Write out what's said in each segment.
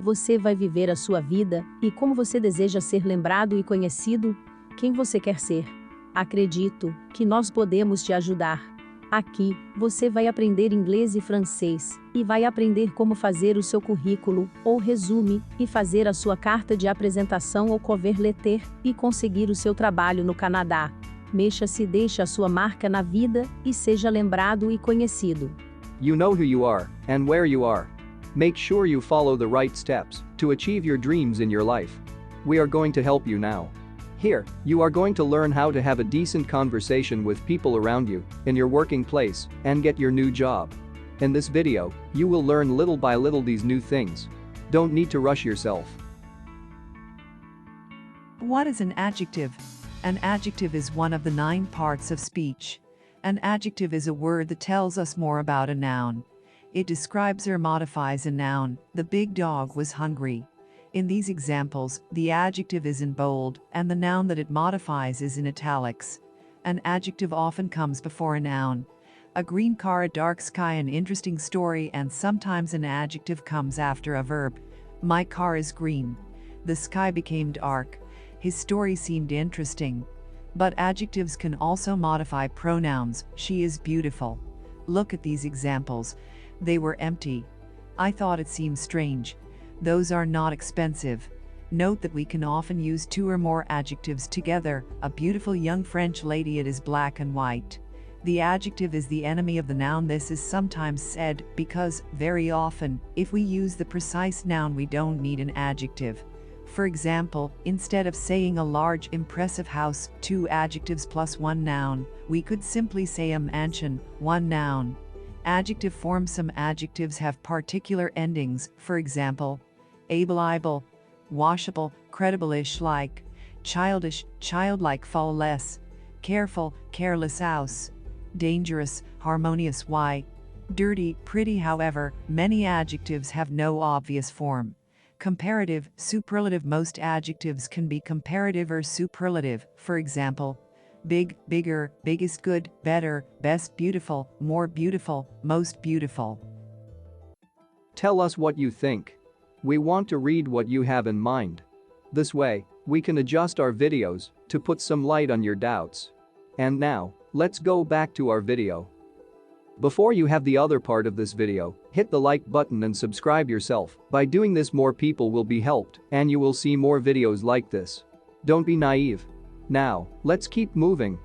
você vai viver a sua vida e como você deseja ser lembrado e conhecido? Quem você quer ser? Acredito que nós podemos te ajudar. Aqui, você vai aprender inglês e francês, e vai aprender como fazer o seu currículo, ou resume, e fazer a sua carta de apresentação ou cover letter, e conseguir o seu trabalho no Canadá. Mexa-se e deixe a sua marca na vida, e seja lembrado e conhecido. You know who you are, and where you are. Make sure you follow the right steps to achieve your dreams in your life. We are going to help you now. Here, you are going to learn how to have a decent conversation with people around you, in your working place, and get your new job. In this video, you will learn little by little these new things. Don't need to rush yourself. What is an adjective? An adjective is one of the 9 parts of speech. An adjective is a word that tells us more about a noun. It describes or modifies a noun. The big dog was hungry. In these examples, the adjective is in bold, and the noun that it modifies is in italics. An adjective often comes before a noun. A green car, a dark sky, an interesting story, and sometimes an adjective comes after a verb. My car is green. The sky became dark. His story seemed interesting. But adjectives can also modify pronouns. She is beautiful. Look at these examples. They were empty. I thought it seemed strange. Those are not expensive. Note that we can often use 2 or more adjectives together. A beautiful young French lady, it is black and white. The adjective is the enemy of the noun. This is sometimes said because, very often, if we use the precise noun we don't need an adjective. For example, instead of saying a large, impressive house, 2 adjectives plus 1 noun, we could simply say a mansion, 1 noun. Adjective forms. Some adjectives have particular endings, for example, able, washable, credible-ish, like, childish, childlike, flawless, careful, careless, house, dangerous, harmonious, why, dirty, pretty. However, many adjectives have no obvious form. Comparative, superlative. Most adjectives can be comparative or superlative, for example, big, bigger, biggest, good, better, best, beautiful, more beautiful, most beautiful. Tell us what you think. We want to read what you have in mind. This way, we can adjust our videos to put some light on your doubts. And now, let's go back to our video. Before you have the other part of this video, hit the like button and subscribe yourself. By doing this, more people will be helped, and you will see more videos like this. Don't be naive. Now, let's keep moving.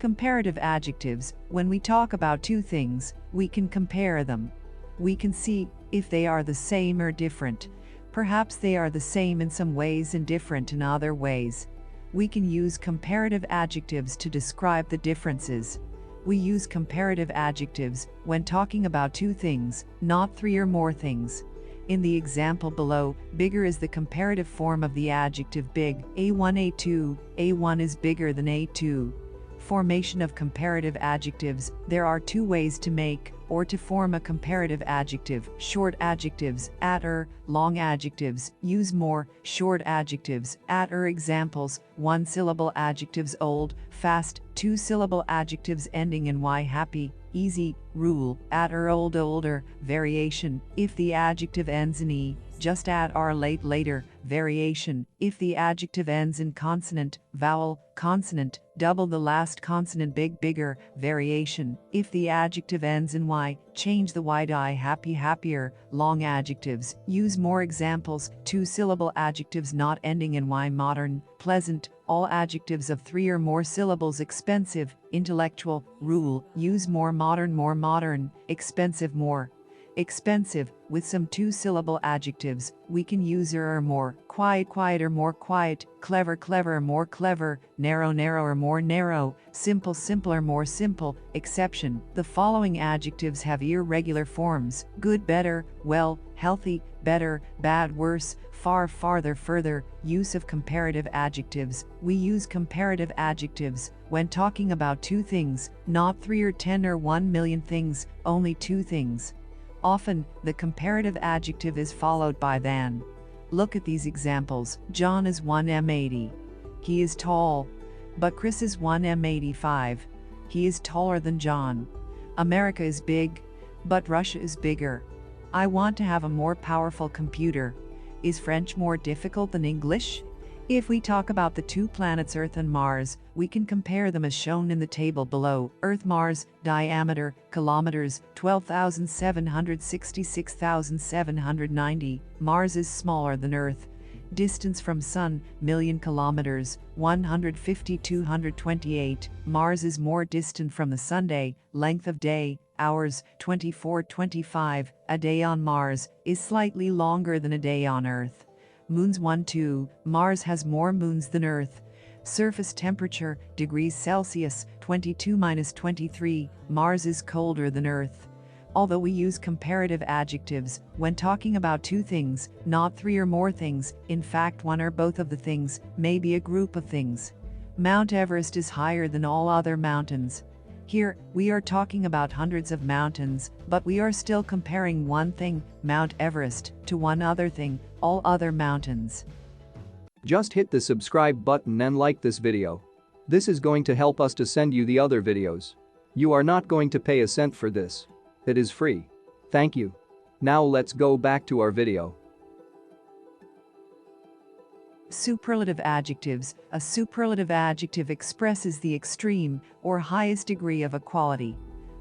Comparative adjectives. When we talk about 2 things, we can compare them. We can see if they are the same or different. Perhaps they are the same in some ways and different in other ways. We can use comparative adjectives to describe the differences. We use comparative adjectives when talking about 2 things, not 3 or more things. In the example below, bigger is the comparative form of the adjective big. A1, A2, A1 is bigger than A2. Formation of comparative adjectives. There are 2 ways to make or to form a comparative adjective: short adjectives, at-er, long adjectives, use more, short adjectives, at-er. Examples: 1-syllable adjectives old, fast, 2-syllable adjectives ending in y, happy, easy, rule, at-er, old, older, variation, if the adjective ends in e, just at-er, late, later, variation, if the adjective ends in consonant, vowel, consonant, double the last consonant, big, bigger, variation, if the adjective ends in y, change the y to I, happy, happier, long adjectives, use more. Examples: 2-syllable adjectives not ending in y, modern, pleasant, all adjectives of 3 or more syllables, expensive, intellectual, rule, use more, modern, expensive, more. Expensive. With some 2-syllable adjectives, we can use or more, quiet, quieter, more quiet, clever, cleverer, more clever, narrow, narrower, more narrow, simple, simpler, more simple. Exception: the following adjectives have irregular forms: good, better, well, healthy, better, bad, worse, far, farther, further. Use of comparative adjectives. We use comparative adjectives when talking about 2 things, not 3 or 10 or 1 million things, only 2 things. Often, the comparative adjective is followed by than. Look at these examples. John is 1m80. He is tall. But Chris is 1m85. He is taller than John. America is big. But Russia is bigger. I want to have a more powerful computer. Is French more difficult than English? If we talk about the two planets Earth and Mars, we can compare them as shown in the table below. Earth-Mars, diameter, kilometers, 12,766,790. Mars is smaller than Earth. Distance from Sun, million kilometers, 150,228. Mars is more distant from the Sun. Length of day, hours, 24-25. A day on Mars is slightly longer than a day on Earth. Moons 1-2, Mars has more moons than Earth. Surface temperature, degrees Celsius, 22-23, Mars is colder than Earth. Although we use comparative adjectives when talking about two things, not three or more things, in fact one or both of the things, may be a group of things. Mount Everest is higher than all other mountains. Here, we are talking about hundreds of mountains, but we are still comparing one thing, Mount Everest, to one other thing, all other mountains. Just hit the subscribe button and like this video. This is going to help us to send you the other videos. You are not going to pay a cent for this. It is free. Thank you. Now let's go back to our video. Superlative adjectives. A superlative adjective expresses the extreme or highest degree of a quality.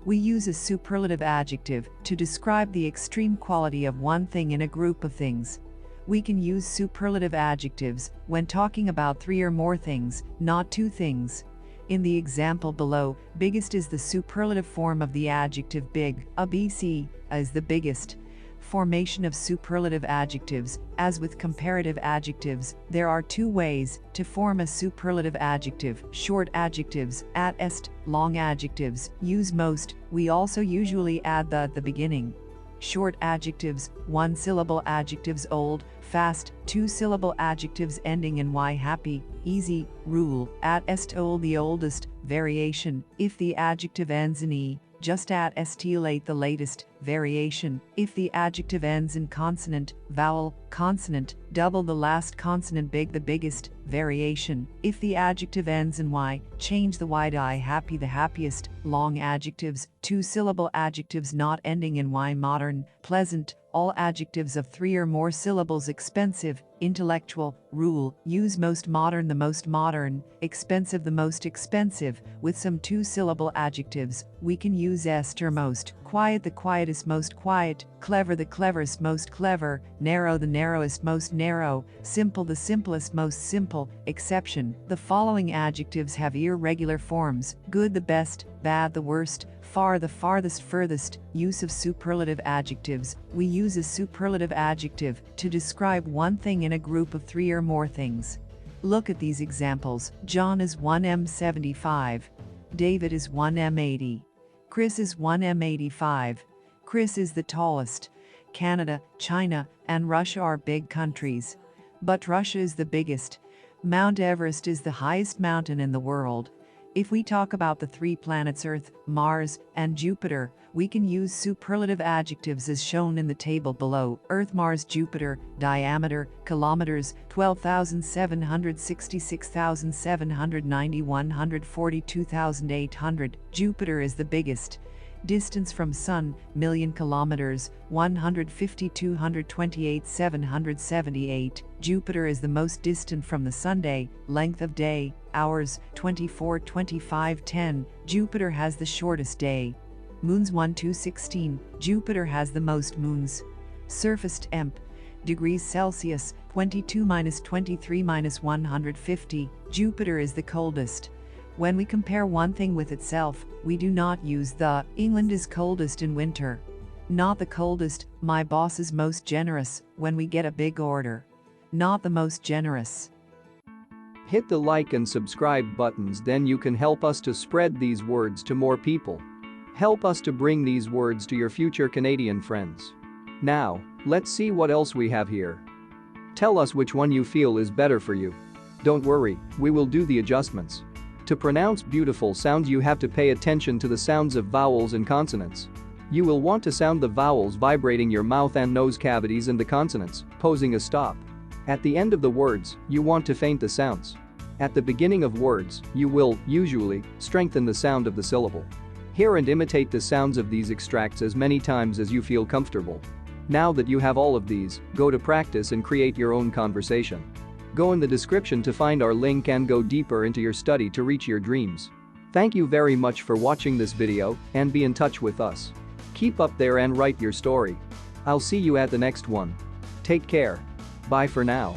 We use a superlative adjective to describe the extreme quality of one thing in a group of things. We can use superlative adjectives when talking about three or more things, not two things. In the example below, biggest is the superlative form of the adjective big. A BC is the biggest. Formation of superlative adjectives. As with comparative adjectives, there are two ways to form a superlative adjective: short adjectives, at est, long adjectives, use most. We also usually add the at the beginning. Short adjectives, one-syllable adjectives: old, fast, two-syllable adjectives ending in y: happy, easy, rule, at est old, the oldest, variation, if the adjective ends in e, just at est late, the latest, variation, if the adjective ends in consonant, vowel, consonant, double the last consonant, big, the biggest, variation, if the adjective ends in y, change the y to I, happy, the happiest, long adjectives, two-syllable adjectives not ending in y: modern, pleasant, all adjectives of three or more syllables: expensive, intellectual, rule, use most modern, the most modern, expensive, the most expensive. With some two-syllable adjectives, we can use est or most, quiet, the quietest, most quiet, clever, the cleverest, most clever, narrow, the narrowest, most narrow, simple, the simplest, most simple. Exception: the following adjectives have irregular forms: good, the best, bad, the worst, far, the farthest, furthest. Use of superlative adjectives. We use a superlative adjective to describe one thing in a group of three or more things. Look at these examples. John is 1m75. David is 1m80. Chris is 1m85. Chris is the tallest. Canada, China, and Russia are big countries. But Russia is the biggest. Mount Everest is the highest mountain in the world. If we talk about the three planets Earth, Mars, and Jupiter, we can use superlative adjectives as shown in the table below. Earth, Mars, Jupiter, diameter, kilometers, 12,766,790, 142,800. Jupiter is the biggest. Distance from Sun, million kilometers, 150,228, 778. Jupiter is the most distant from the Sun. Length of day, hours, 24-25, 10. Jupiter has the shortest day. Moons 1-16. Jupiter has the most moons. Surface temp, degrees Celsius, 22-23-150. Jupiter is the coldest. When we compare one thing with itself, we do not use the England is coldest in winter. Not the coldest, my boss is most generous when we get a big order. Not the most generous. Hit the like and subscribe buttons, then you can help us to spread these words to more people. Help us to bring these words to your future Canadian friends. Now, let's see what else we have here. Tell us which one you feel is better for you. Don't worry, we will do the adjustments. To pronounce beautiful sounds, you have to pay attention to the sounds of vowels and consonants. You will want to sound the vowels vibrating your mouth and nose cavities and the consonants, posing a stop. At the end of the words, you want to faint the sounds. At the beginning of words, you will, usually, strengthen the sound of the syllable. Hear and imitate the sounds of these extracts as many times as you feel comfortable. Now that you have all of these, go to practice and create your own conversation. Go in the description to find our link and go deeper into your study to reach your dreams. Thank you very much for watching this video and be in touch with us. Keep up there and write your story. I'll see you at the next one. Take care. Bye for now.